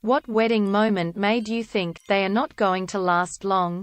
What wedding moment made you think, they are not going to last long?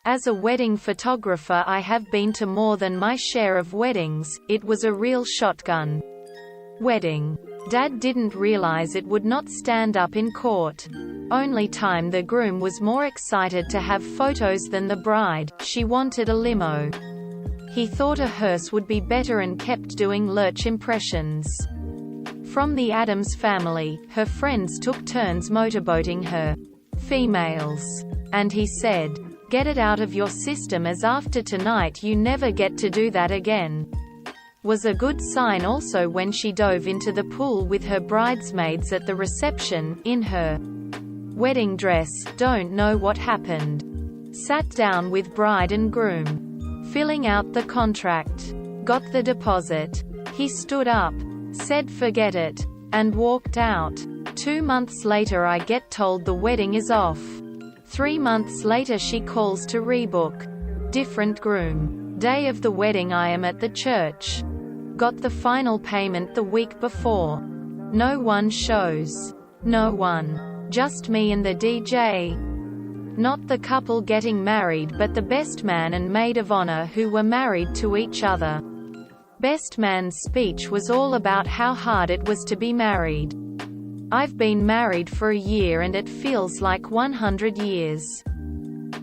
As a wedding photographer, I have been to more than my share of weddings. It was a real shotgun wedding. Dad didn't realize it would not stand up in court. Only time the groom was more excited to have photos than the bride. She wanted a limo. He thought a hearse would be better and kept doing lurch impressions. From the Addams family, her friends took turns motorboating her. Females. And he said, "Get it out of your system, as after tonight you never get to do that again." Was a good sign also when she dove into the pool with her bridesmaids at the reception, in her wedding dress. Don't know what happened. Sat down with bride and groom. Filling out the contract. Got the deposit. He stood up. Said forget it. And walked out. 2 months later I get told the wedding is off. 3 months later she calls to rebook. Different groom. Day of the wedding I am at the church. Got the final payment the week before. No one shows. No one. Just me and the DJ. Not the couple getting married but the best man and maid of honor who were married to each other. Best man's speech was all about how hard it was to be married. I've been married for a year and it feels like 100 years.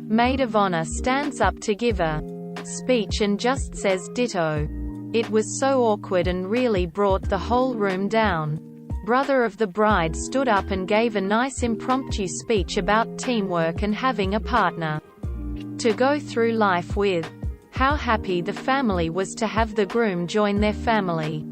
Maid of honor stands up to give a speech and just says ditto. It was so awkward and really brought the whole room down. Brother of the bride stood up and gave a nice impromptu speech about teamwork and having a partner to go through life with. How happy the family was to have the groom join their family.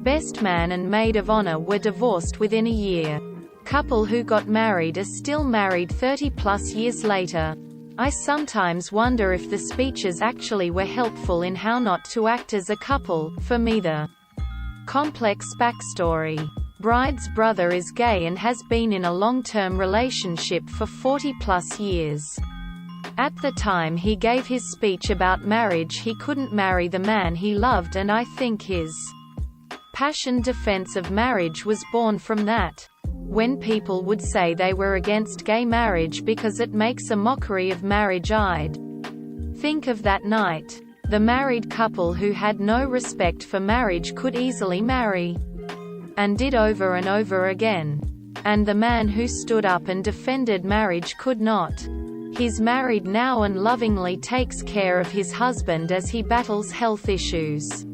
Best man and maid of honor were divorced within a year. Couple who got married are still married 30+ years later. I sometimes wonder if the speeches actually were helpful in how not to act as a couple. For me, the complex backstory. Bride's brother is gay and has been in a long-term relationship for 40+ years. At the time he gave his speech about marriage, he couldn't marry the man he loved, and I think his passionate defense of marriage was born from that. When people would say they were against gay marriage because it makes a mockery of marriage, I'd think of that night. The married couple who had no respect for marriage could easily marry. And did over and over again. And the man who stood up and defended marriage could not. He's married now and lovingly takes care of his husband as he battles health issues.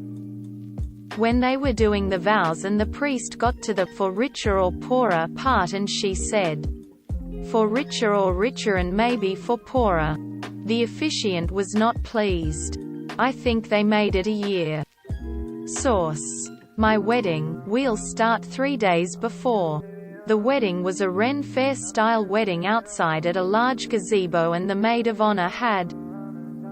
When they were doing the vows and the priest got to the "for richer or poorer" part and she said, "for richer or richer and maybe for poorer," the officiant was not pleased. I think they made it a year. Source: My wedding. We'll start 3 days before. The wedding was a Ren Fair-style wedding outside at a large gazebo, and the maid of honor had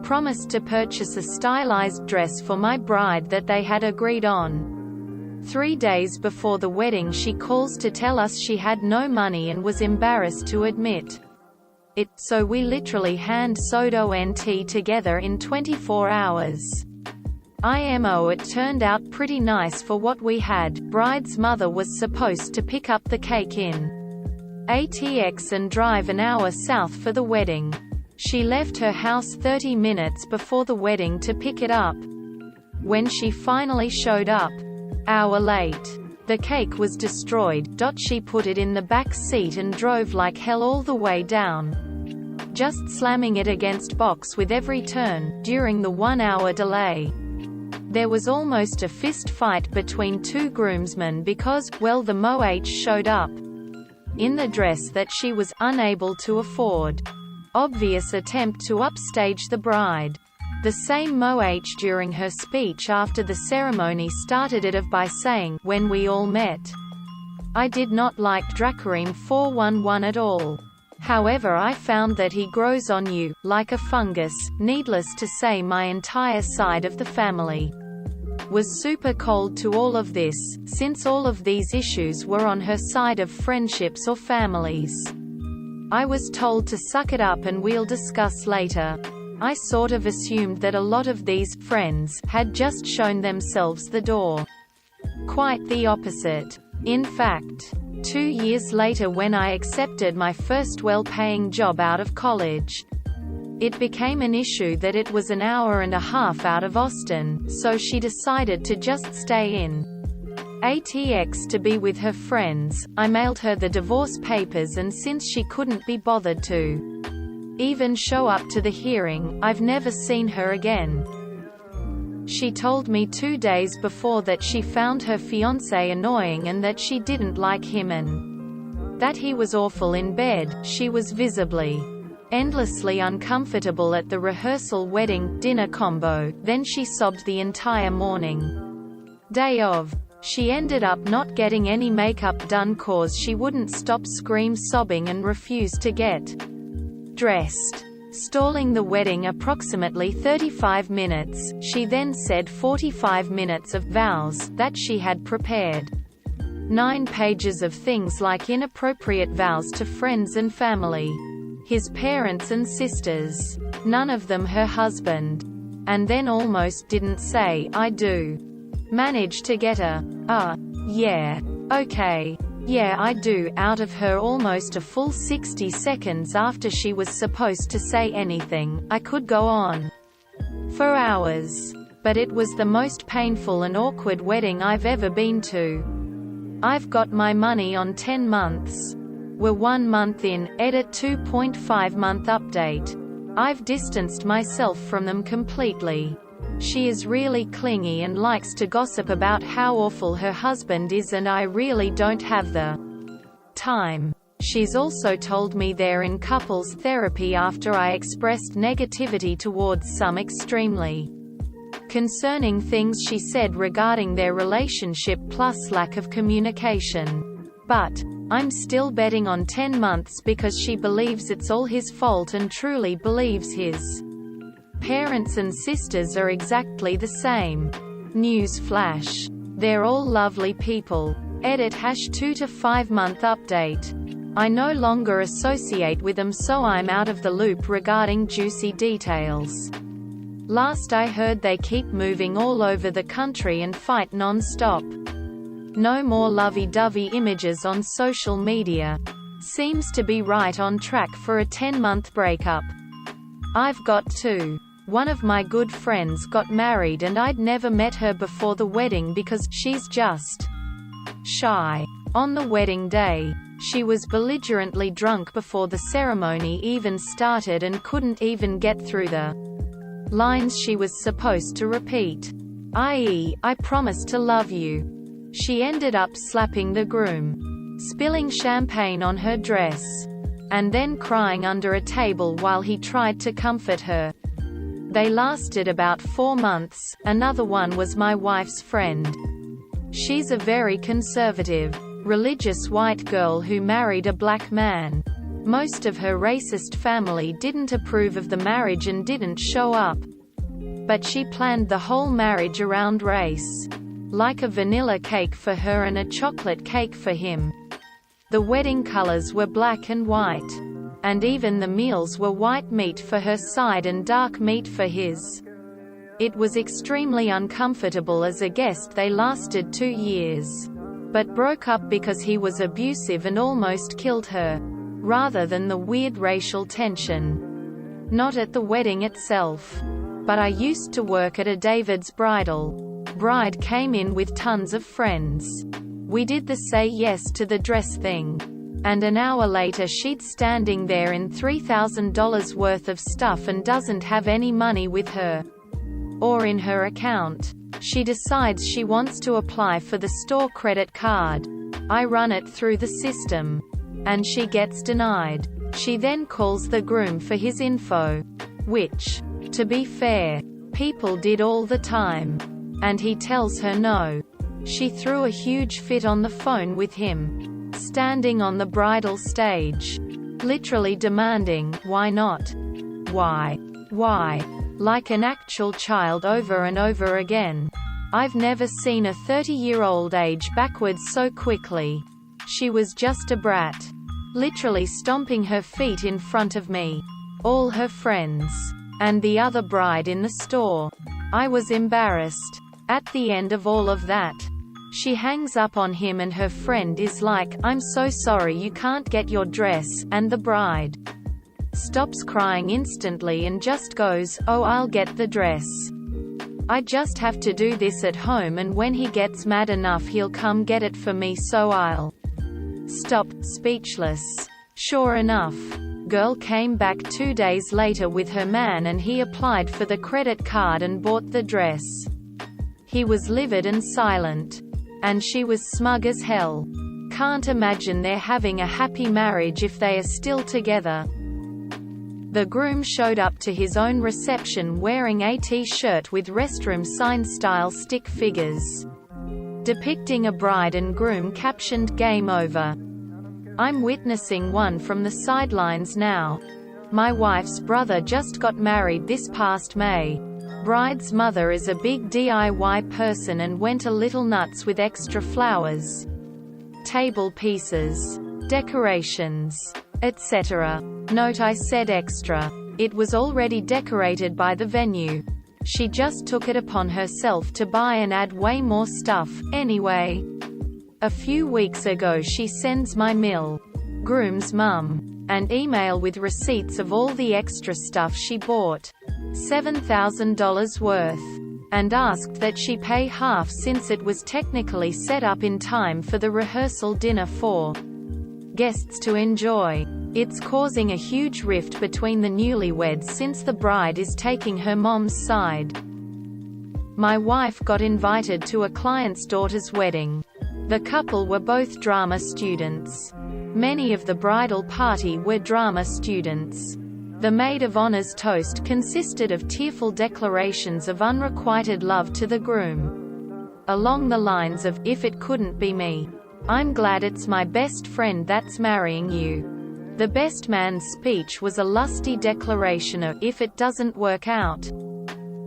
promised to purchase a stylized dress for my bride that they had agreed on. 3 days before the wedding she calls to tell us she had no money and was embarrassed to admit it, so we literally hand-sewed ONT together in 24 hours. IMO it turned out pretty nice for what we had. Bride's mother was supposed to pick up the cake in ATX and drive an hour south for the wedding. She left her house 30 minutes before the wedding to pick it up. When she finally showed up, hour late, the cake was destroyed. She put it in the back seat and drove like hell all the way down, just slamming it against box with every turn, during the 1-hour delay. There was almost a fist fight between two groomsmen because, well, the moh showed up in the dress that she was unable to afford. Obvious attempt to upstage the bride. The same moh during her speech after the ceremony started it by saying, "When we all met, I did not like Dracarim 411 at all. However, I found that he grows on you, like a fungus." Needless to say, my entire side of the family was super cold to all of this, since all of these issues were on her side of friendships or families. I was told to suck it up and we'll discuss later. I sort of assumed that a lot of these friends had just shown themselves the door. Quite the opposite. In fact, 2 years later when I accepted my first well-paying job out of college. It became an issue that it was an hour and a half out of Austin, so she decided to just stay in ATX to be with her friends. I mailed her the divorce papers, and since she couldn't be bothered to even show up to the hearing, I've never seen her again. She told me 2 days before that she found her fiancé annoying and that she didn't like him and that he was awful in bed. She was visibly endlessly uncomfortable at the rehearsal wedding dinner combo, then she sobbed the entire morning. Day of. She ended up not getting any makeup done cause she wouldn't stop sobbing and refused to get dressed, stalling the wedding approximately 35 minutes. She then said 45 minutes of vows that she had prepared 9 pages of things like inappropriate vows to friends and family, his parents and sisters, none of them her husband, and then almost didn't say "I do." Managed to get a yeah, okay, yeah I do out of her almost a full 60 seconds after she was supposed to say anything. I could go on for hours, but it was the most painful and awkward wedding I've ever been to. I've got my money on 10 months. We're 1 month in, edit 2.5 month update. I've distanced myself from them completely. She is really clingy and likes to gossip about how awful her husband is, and I really don't have the time. She's also told me they're in couples therapy after I expressed negativity towards some extremely concerning things she said regarding their relationship plus lack of communication. But I'm still betting on 10 months because she believes it's all his fault and truly believes his parents and sisters are exactly the same. News flash. They're all lovely people. Edit #2 to 5 month update. I no longer associate with them, so I'm out of the loop regarding juicy details. Last I heard they keep moving all over the country and fight non-stop. No more lovey-dovey images on social media. Seems to be right on track for a 10-month breakup. I've got two. One of my good friends got married and I'd never met her before the wedding because she's just shy. On the wedding day, she was belligerently drunk before the ceremony even started and couldn't even get through the lines she was supposed to repeat, i.e., "I promise to love you." She ended up slapping the groom, spilling champagne on her dress, and then crying under a table while he tried to comfort her. They lasted about 4 months. Another one was my wife's friend. She's a very conservative, religious white girl who married a black man. Most of her racist family didn't approve of the marriage and didn't show up. But she planned the whole marriage around race. Like a vanilla cake for her and a chocolate cake for him. The wedding colors were black and white. And even the meals were white meat for her side and dark meat for his. It was extremely uncomfortable as a guest. They lasted 2 years. But broke up because he was abusive and almost killed her. Rather than the weird racial tension. Not at the wedding itself. But I used to work at a David's bridal. Bride came in with tons of friends. We did the say yes to the dress thing. And an hour later she's standing there in $3,000 worth of stuff and doesn't have any money with her. Or in her account. She decides she wants to apply for the store credit card. I run it through the system. And she gets denied. She then calls the groom for his info. Which, to be fair, people did all the time. And he tells her no. She threw a huge fit on the phone with him, standing on the bridal stage, literally demanding, "Why not? Why? Why?" Like an actual child over and over again. I've never seen a 30-year-old age backwards so quickly. She was just a brat. Literally stomping her feet in front of me. All her friends. And the other bride in the store. I was embarrassed. At the end of all of that, She hangs up on him and her friend is like, "I'm so sorry you can't get your dress," and the bride stops crying instantly and just goes, "Oh, I'll get the dress. I just have to do this at home, and when he gets mad enough he'll come get it for me, so I'll stop." Speechless. Sure enough, girl came back 2 days later with her man and he applied for the credit card and bought the dress. He was livid and silent. And she was smug as hell. Can't imagine they're having a happy marriage if they are still together. The groom showed up to his own reception wearing a t-shirt with restroom sign-style stick figures depicting a bride and groom captioned "Game Over." I'm witnessing one from the sidelines now. My wife's brother just got married this past May. Bride's mother is a big DIY person and went a little nuts with extra flowers, table pieces, decorations, etc. Note I said extra. It was already decorated by the venue. She just took it upon herself to buy and add way more stuff. Anyway, a few weeks ago she sends my groom's mum an email with receipts of all the extra stuff she bought, $7,000 worth, and asked that she pay half since it was technically set up in time for the rehearsal dinner for guests to enjoy. It's causing a huge rift between the newlyweds since the bride is taking her mom's side. My wife got invited to a client's daughter's wedding. The couple were both drama students. Many of the bridal party were drama students. The maid of honor's toast consisted of tearful declarations of unrequited love to the groom, along the lines of, "If it couldn't be me, I'm glad it's my best friend that's marrying you." The best man's speech was a lusty declaration of, "If it doesn't work out,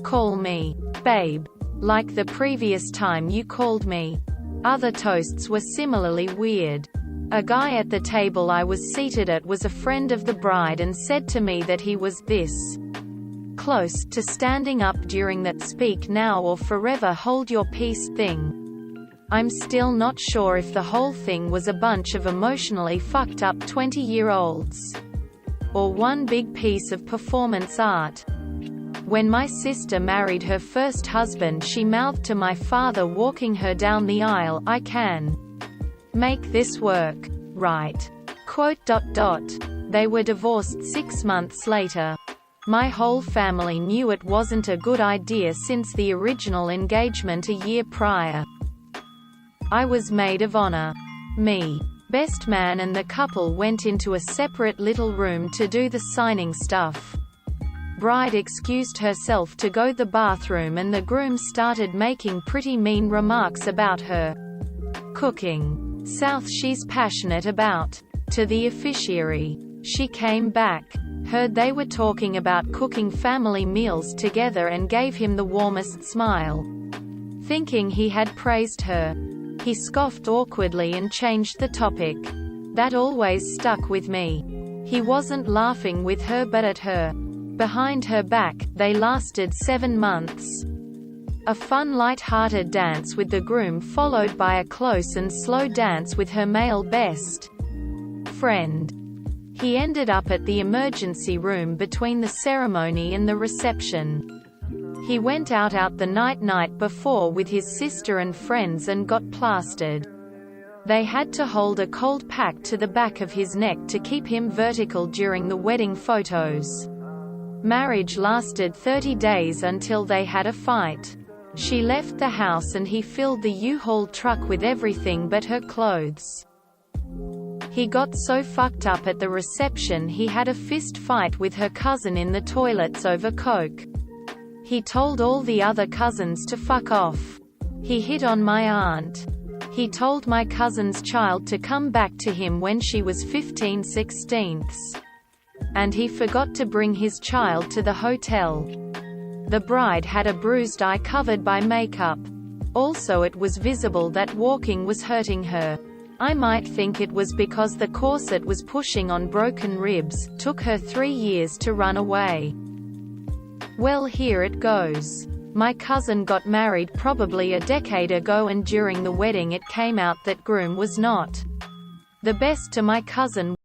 call me, babe, like the previous time you called me." Other toasts were similarly weird. A guy at the table I was seated at was a friend of the bride and said to me that he was this close to standing up during that "speak now or forever hold your peace" thing. I'm still not sure if the whole thing was a bunch of emotionally fucked up 20-year-olds or one big piece of performance art. When my sister married her first husband, she mouthed to my father walking her down the aisle, "I can make this work, right?" They were divorced 6 months later. My whole family knew it wasn't a good idea since the original engagement a year prior. I was maid of honor. Me, best man and the couple went into a separate little room to do the signing stuff. Bride excused herself to go to the bathroom and the groom started making pretty mean remarks about her cooking. South she's passionate about. To the officiary. She came back, heard they were talking about cooking family meals together and gave him the warmest smile, thinking he had praised her. He scoffed awkwardly and changed the topic. That always stuck with me. He wasn't laughing with her but at her. Behind her back. They lasted 7 months. A fun light-hearted dance with the groom followed by a close and slow dance with her male best friend. He ended up at the emergency room between the ceremony and the reception. He went out the night before with his sister and friends and got plastered. They had to hold a cold pack to the back of his neck to keep him vertical during the wedding photos. Marriage lasted 30 days until they had a fight. She left the house and he filled the U-Haul truck with everything but her clothes. He got so fucked up at the reception he had a fist fight with her cousin in the toilets over coke. He told all the other cousins to fuck off. He hit on my aunt. He told my cousin's child to come back to him when she was 15/16. And he forgot to bring his child to the hotel. The bride had a bruised eye covered by makeup. Also it was visible that walking was hurting her. I might think it was because the corset was pushing on broken ribs. Took her 3 years to run away. Well, here it goes. My cousin got married probably a decade ago, and during the wedding it came out that groom was not the best to my cousin